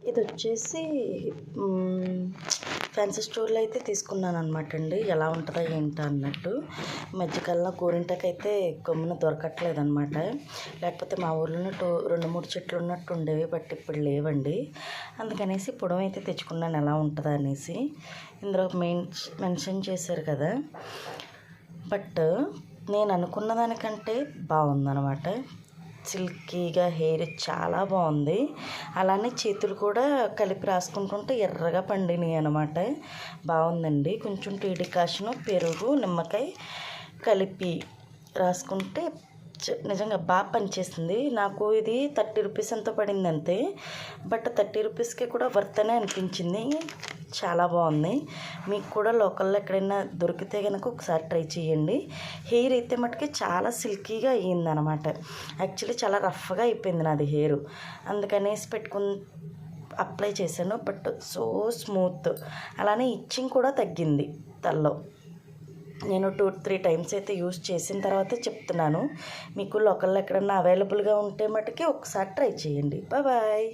ఇది వచ్చేసి ఫ్యాన్సీ స్టోర్లో అయితే తీసుకున్నాను అనమాట అండి. ఎలా ఉంటుందో ఏంటో అన్నట్టు. మధ్యకాలంలో గోరింటాకు అయితే కొమ్మున దొరకట్లేదు అనమాట. లేకపోతే మా ఊర్లోనే 2-3 చెట్లు ఉన్నట్టు ఉండేవి, బట్ ఇప్పుడు లేవండి. అందుకనేసి పొడవు అయితే తెచ్చుకున్నాను ఎలా ఉంటుందా అనేసి. ఇందులో మెన్షన్ చేశారు కదా, బట్ నేను అనుకున్న దానికంటే బాగుందన్నమాట. సిల్కీగా హెయిర్ చాలా బాగుంది. అలానే చేతులు కూడా కలిపి రాసుకుంటుంటే ఎర్రగా పండినాయి అనమాట. బాగుందండి. కొంచెం టీ డికాషను, పెరుగు, నిమ్మకాయ కలిపి రాసుకుంటే నిజంగా బాగా పనిచేస్తుంది. నాకు ఇది 30 రూపీస్ ఎంతో పడింది అంతే, బట్ 30 రూపీస్కి కూడా వర్త్ అనే అనిపించింది. చాలా బాగుంది. మీకు కూడా లోకల్లో ఎక్కడైనా దొరికితే కనుక ఒకసారి ట్రై చేయండి. హెయిర్ అయితే మటుకి చాలా సిల్కీగా అయ్యిందనమాట. యాక్చువల్లీ చాలా రఫ్గా అయిపోయింది నాది హెయిర్. అందుకనేసి అప్లై చేశాను, బట్ సో స్మూత్. అలానే ఇచ్చింగ్ కూడా తగ్గింది తలలో. నేను 2-3 టైమ్స్ అయితే యూస్ చేసిన తర్వాత చెప్తున్నాను. మీకు లోకల్లో ఎక్కడన్నా అవైలబుల్గా ఉంటే మటుకి ఒకసారి ట్రై చేయండి. బాయ్.